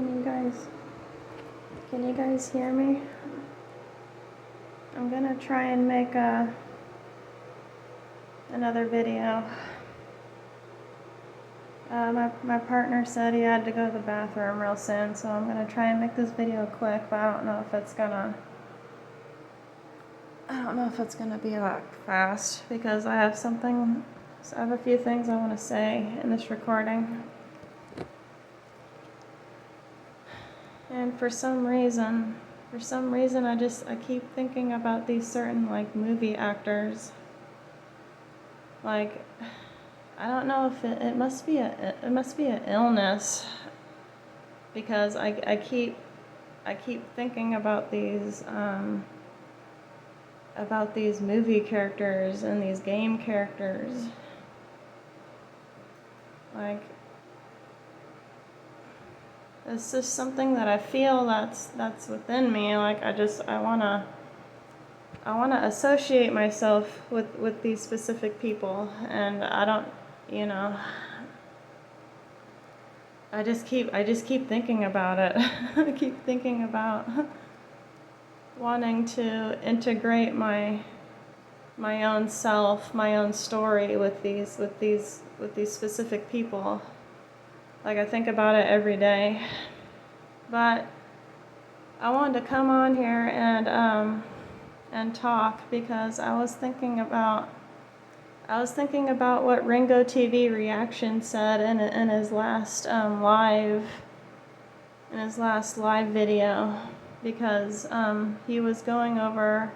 Can you guys hear me? I'm gonna try and make another video. My partner said he had to go to the bathroom real soon, so I'm gonna try and make this video quick, but I don't know if it's gonna be that fast because I have a few things I want to say in this recording. And for some reason I keep thinking about these certain movie actors. I don't know if it must be an illness, because I keep thinking about these movie characters and these game characters. It's just something that I feel that's within me. I wanna associate myself with these specific people, and I don't, I just keep thinking about it. I keep thinking about wanting to integrate my own self, my own story with these specific people. I think about it every day. But I wanted to come on here and talk because I was thinking about what Ringo TV Reaction said in his last live video, because he was going over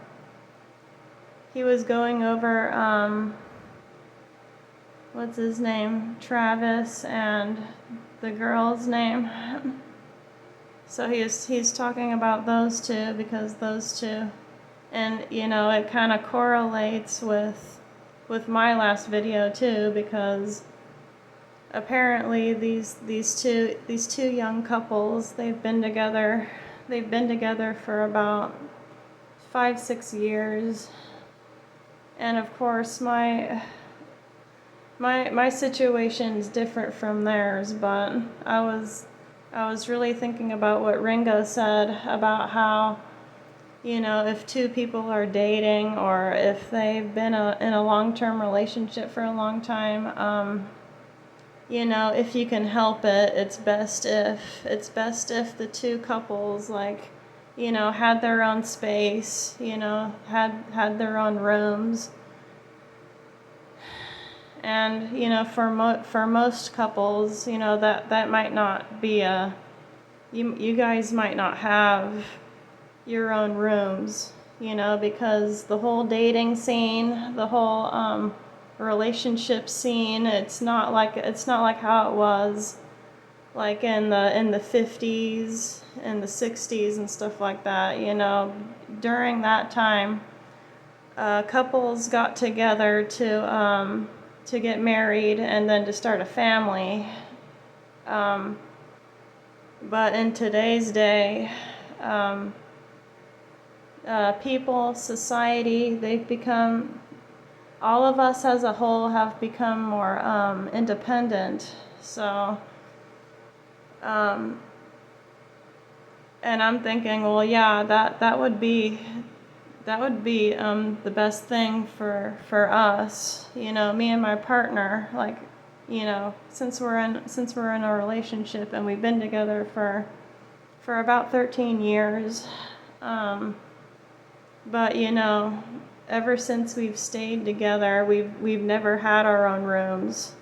what's his name, Travis, and the girl's name. So he's talking about those two, because those two, and it kind of correlates with my last video too, because apparently these two young couples, they've been together for about 5-6 years. And of course my situation's different from theirs, but I was really thinking about what Ringo said about how, if two people are dating, or if they've been in a long-term relationship for a long time, if you can help it, it's best if the two couples had their own space, had their own rooms. And for most couples, that might not be you guys might not have your own rooms, because the whole dating scene, the whole relationship scene, it's not like how it was in the 50s and the 60s and stuff like that. During that time, couples got together to get married and then to start a family. But in today's day, people, society, all of us as a whole have become more independent. So, and I'm thinking, well, yeah, that would be the best thing for us, me and my partner, since we're in a relationship and we've been together for about 13 years. But ever since we've stayed together, we've never had our own rooms,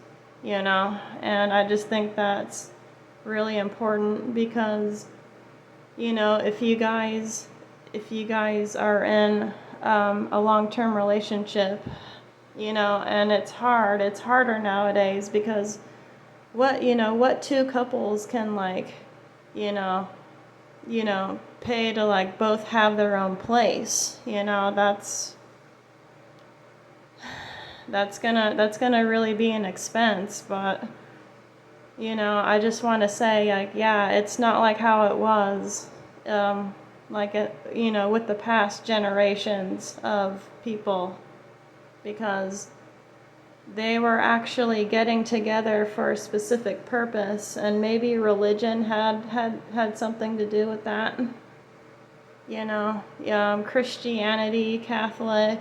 and I just think that's really important, because if you guys are in a long-term relationship, and it's harder nowadays, because what two couples can pay to both have their own place, that's gonna really be an expense. But I just want to say, yeah, it's not like how it was, with the past generations of people, because they were actually getting together for a specific purpose, and maybe religion had something to do with that. Christianity, Catholic,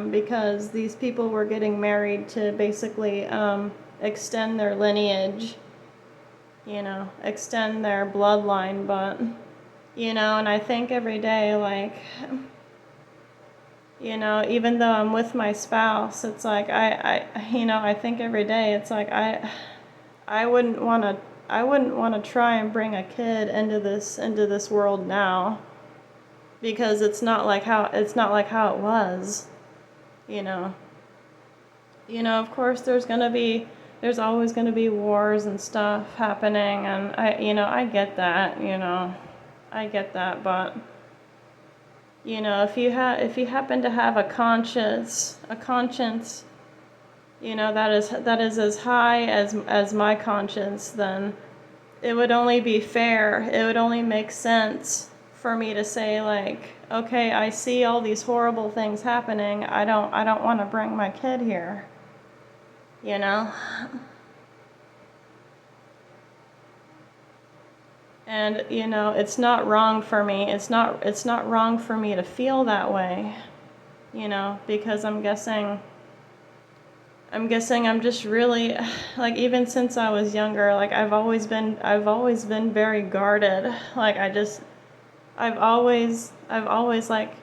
because these people were getting married to basically extend their lineage, extend their bloodline. But, and I think every day, like, even though I'm with my spouse, it's like I think every day, it's like I wouldn't want to try and bring a kid into this world now, because it's not like how it was, you know. Of course there's always going to be wars and stuff happening, and I get that, I get that, but if you happen to have a conscience, that is as high as my conscience, then it would only be fair, it would only make sense for me to say, like, okay, I see all these horrible things happening. I don't want to bring my kid here. And it's not wrong for me. It's not wrong for me to feel that way. Because I'm guessing I'm just really, like, even since I was younger, like, I've always been very guarded. Like, I've always like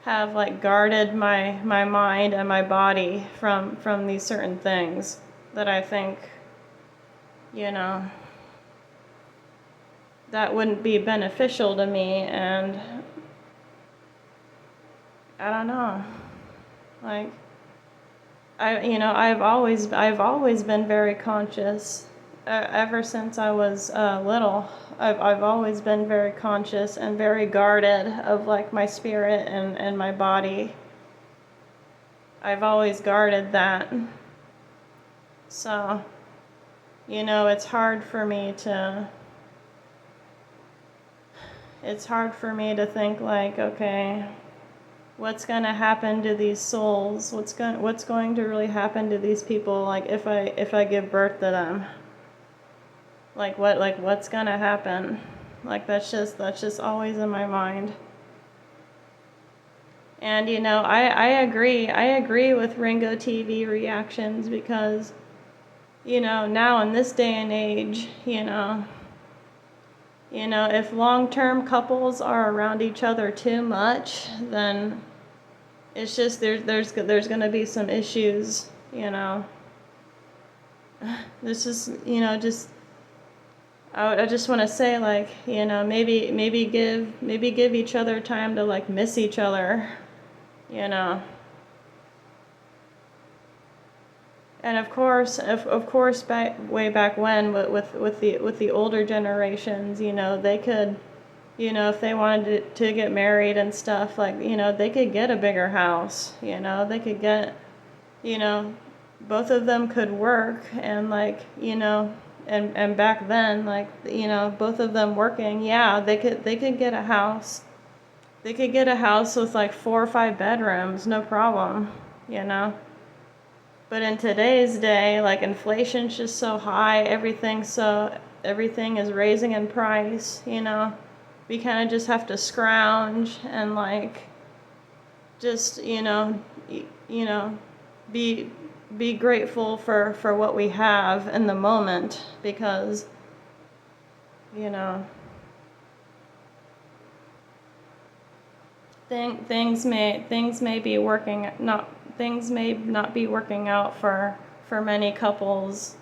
have like guarded my mind and my body from these certain things that I think, that wouldn't be beneficial to me. And I don't know, like, I've always been very conscious. Ever since I was little, I've always been very conscious and very guarded of, like, my spirit and my body. I've always guarded that. So, it's hard for me to think, like, okay, what's going to happen to these souls? What's going to really happen to these people, like, if I give birth to them? What's going to happen? Like, that's just always in my mind. And I agree with Ringo TV reactions, because now in this day and age, if long-term couples are around each other too much, then it's just there's going to be some issues. This is just I just want to say, like, maybe give each other time to, like, miss each other. And of course, way back when, with the older generations, they could, if they wanted to get married and stuff, like, they could get a bigger house. They could get, both of them could work, and, like, and back then, like, both of them working, yeah, they could get a house. They could get a house with, like, 4 or 5 bedrooms, no problem. But in today's day, like, inflation's just so high, everything is raising in price. We kind of just have to scrounge and, like, just be grateful for what we have in the moment, because things may be working not things may not be working out for many couples,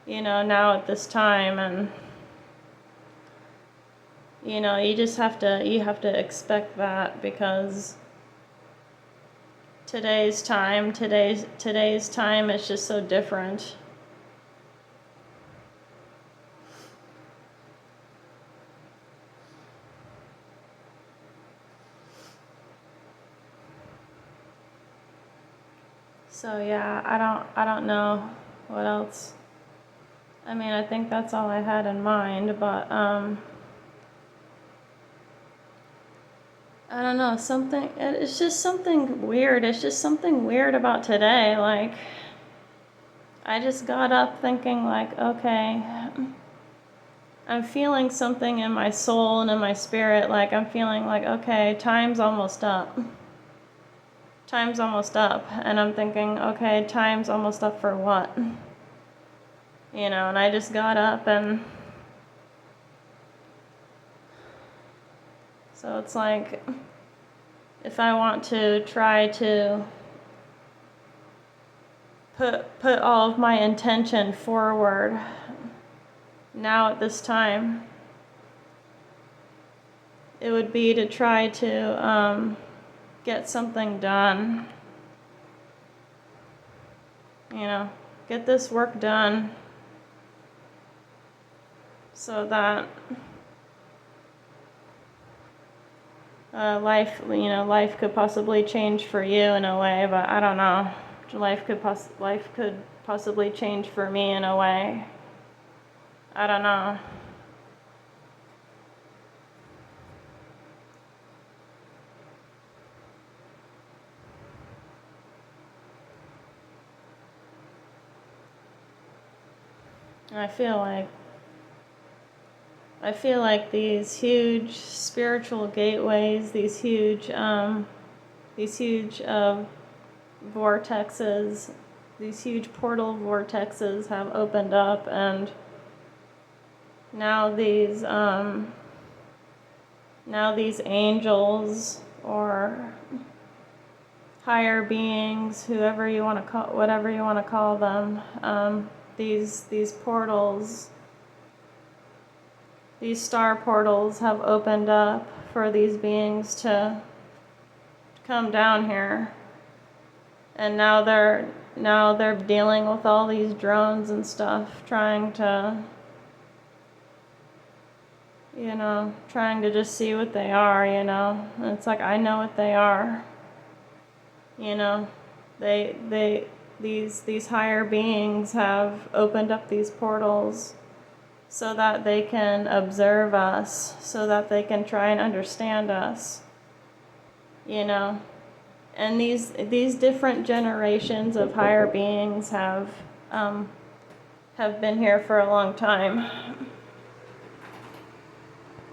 now at this time. And you just have to expect that, because today's time is just so different. So yeah, I don't know what else. I mean, I think that's all I had in mind, but I don't know, it's just something weird. It's just something weird about today. Like, I just got up thinking like, okay, I'm feeling something in my soul and in my spirit, like I'm feeling like, okay, time's almost up. Time's almost up. And I'm thinking, okay, time's almost up for what? You know, and I just got up, and so it's like, if I want to try to put all of my intention forward now at this time, it would be to try to get something done. You know, get this work done so that life could possibly change for you in a way, but I don't know. Life could possibly change for me in a way. I don't know. I feel like these huge spiritual gateways, these huge vortexes, these huge portal vortexes have opened up, and now these angels or higher beings, whatever you want to call them, these portals, these star portals have opened up for these beings to come down here. And now they're dealing with all these drones and stuff, trying to just see what they are, And it's like, I know what they are. These higher beings have opened up these portals so that they can observe us, so that they can try and understand us, And these different generations of higher beings have been here for a long time.